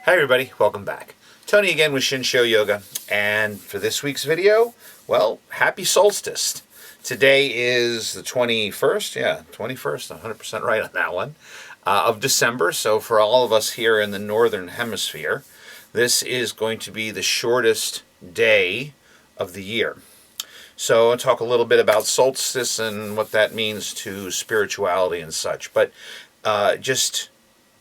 Hi everybody, welcome back. Tony again with Shinsho Yoga, and for this week's video, well, happy solstice. Today is the 21st, 100% right on that one, of December. So for all of us here in the northern hemisphere, this is going to be the shortest day of the year. So I'll talk a little bit about solstice and what that means to spirituality and such, but just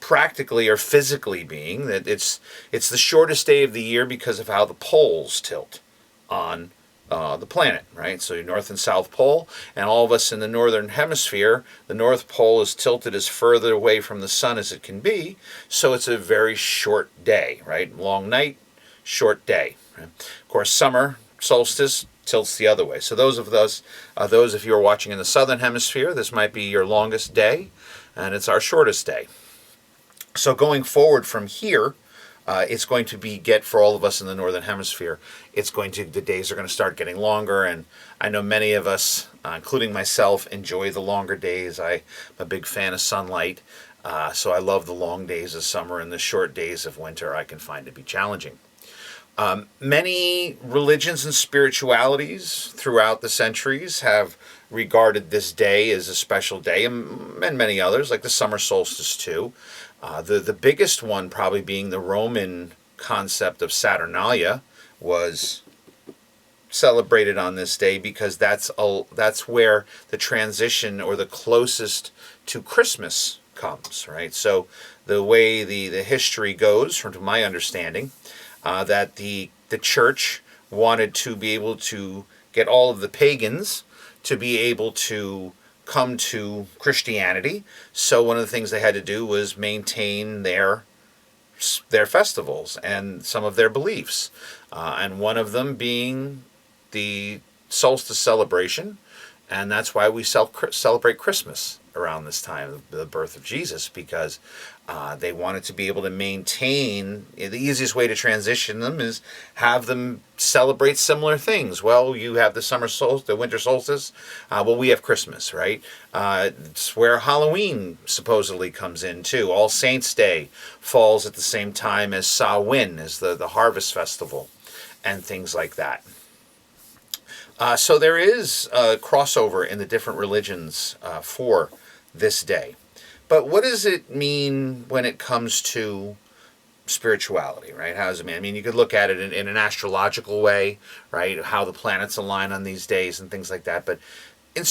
practically or physically being that it's the shortest day of the year because of how the poles tilt on the planet, right? So your north and south pole, and all of us in the northern hemisphere, the north pole is tilted as further away from the sun as it can be, so it's a very short day, right? Long night, short day. Right? Of course, summer solstice tilts the other way. So those if you're watching in the southern hemisphere, this might be your longest day, and it's our shortest day. So going forward from here, it's going to get for all of us in the northern hemisphere. The days are going to start getting longer, and I know many of us, including myself, enjoy the longer days. I'm a big fan of sunlight, so I love the long days of summer, and the short days of winter I can find to be challenging. Many religions and spiritualities throughout the centuries have regarded this day as a special day, and many others, like the summer solstice too. The biggest one probably being the Roman concept of Saturnalia was celebrated on this day because that's where the transition or the closest to Christmas comes, right? So the way the history goes, from my understanding, that the church wanted to be able to get all of the pagans to be able to come to Christianity. So one of the things they had to do was maintain their festivals and some of their beliefs, and one of them being the solstice celebration, and that's why we celebrate Christmas around this time, the birth of Jesus, because they wanted to be able to maintain. The easiest way to transition them is have them celebrate similar things. Well, you have the summer solstice, the winter solstice. Well, we have Christmas, right? It's where Halloween supposedly comes in too. All Saints' Day falls at the same time as Samhain, as the harvest festival, and things like that. So there is a crossover in the different religions for this day. But what does it mean when it comes to spirituality, right? How does it mean? I mean, you could look at it in an astrological way, right? How the planets align on these days and things like that. But in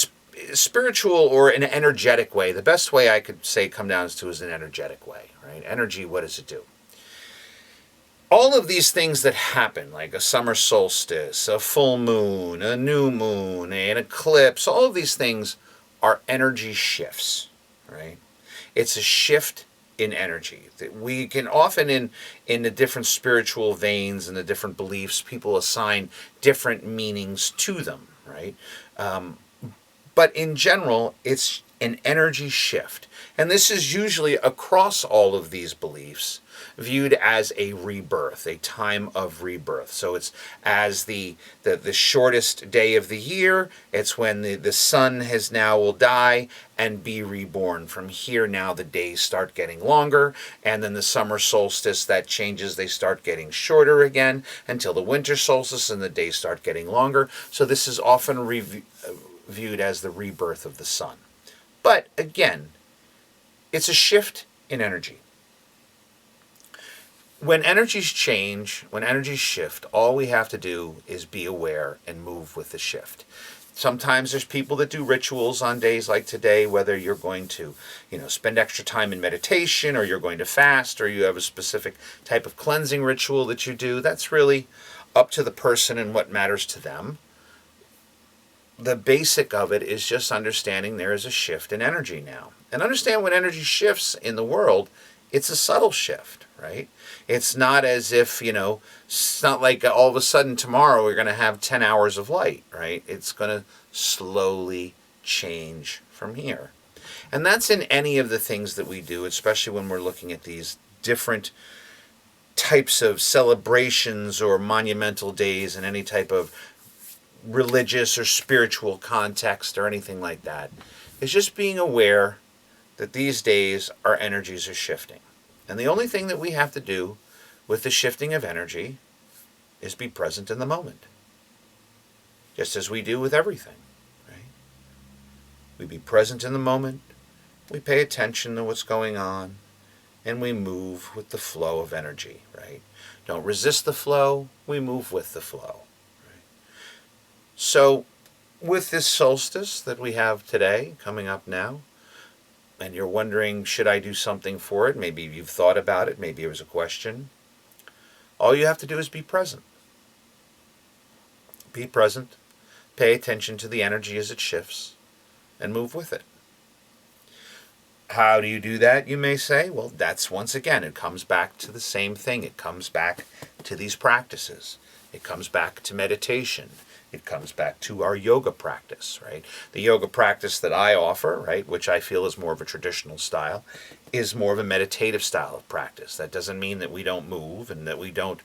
spiritual or an energetic way, the best way I could say come down to is an energetic way, right? Energy, what does it do? All of these things that happen, like a summer solstice, a full moon, a new moon, an eclipse, all of these things are energy shifts, right? It's a shift in energy. We can often, in the different spiritual veins and the different beliefs, people assign different meanings to them, right? But in general, it's an energy shift. And this is usually across all of these beliefs viewed as a rebirth, a time of rebirth. So it's as the shortest day of the year. It's when the sun will die and be reborn. From here now the days start getting longer, and then the summer solstice, that changes, they start getting shorter again until the winter solstice and the days start getting longer. So this is often viewed as the rebirth of the sun. But again, it's a shift in energy. When energies change, when energies shift, all we have to do is be aware and move with the shift. Sometimes there's people that do rituals on days like today, whether you're going to, spend extra time in meditation, or you're going to fast, or you have a specific type of cleansing ritual that you do. That's really up to the person and what matters to them. The basic of it is just understanding there is a shift in energy now. And understand when energy shifts in the world, it's a subtle shift, right? It's not as if, it's not like all of a sudden tomorrow we're going to have 10 hours of light, right? It's going to slowly change from here. And that's in any of the things that we do, especially when we're looking at these different types of celebrations or monumental days in any type of religious or spiritual context or anything like that. It's just being aware that these days our energies are shifting. And the only thing that we have to do with the shifting of energy is be present in the moment. Just as we do with everything, right? We be present in the moment, we pay attention to what's going on, and we move with the flow of energy, right? Don't resist the flow, we move with the flow. Right? So, with this solstice that we have today, coming up now, and you're wondering, should I do something for it? Maybe you've thought about it, maybe it was a question. All you have to do is be present. Be present, pay attention to the energy as it shifts, and move with it. How do you do that, you may say? Well, that's, once again, it comes back to the same thing. It comes back to these practices. It comes back to meditation. It comes back to our yoga practice, right? The yoga practice that I offer, right, which I feel is more of a traditional style, is more of a meditative style of practice. That doesn't mean that we don't move and that we don't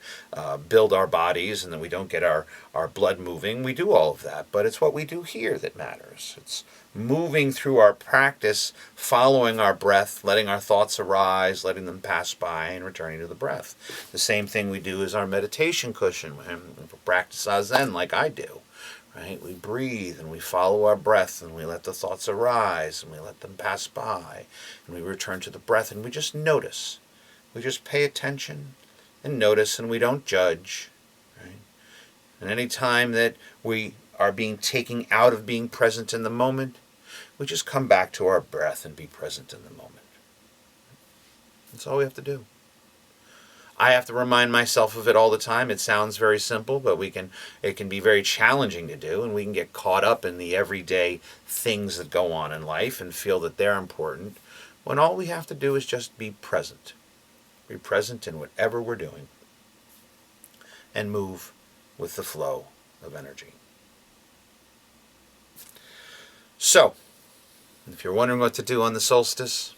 build our bodies and that we don't get our blood moving. We do all of that, but it's what we do here that matters. It's moving through our practice, following our breath, letting our thoughts arise, letting them pass by, and returning to the breath. The same thing we do as our meditation cushion. When we practice Zazen like I do, right? We breathe and we follow our breath and we let the thoughts arise and we let them pass by and we return to the breath and we just notice. We just pay attention and notice, and we don't judge, right? And any time that we are being taken out of being present in the moment, we just come back to our breath and be present in the moment. That's all we have to do. I have to remind myself of it all the time. It sounds very simple, but it can be very challenging to do, and we can get caught up in the everyday things that go on in life and feel that they're important, when all we have to do is just be present. Be present in whatever we're doing and move with the flow of energy. So, if you're wondering what to do on the solstice,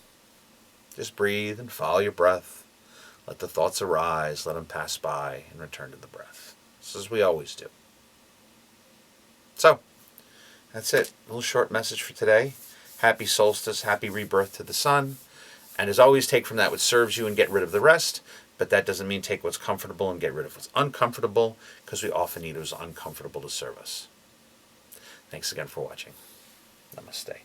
just breathe and follow your breath. Let the thoughts arise, let them pass by, and return to the breath. Just as we always do. So, that's it. A little short message for today. Happy solstice, happy rebirth to the sun. And as always, take from that what serves you and get rid of the rest. But that doesn't mean take what's comfortable and get rid of what's uncomfortable, because we often need what's uncomfortable to serve us. Thanks again for watching. Namaste.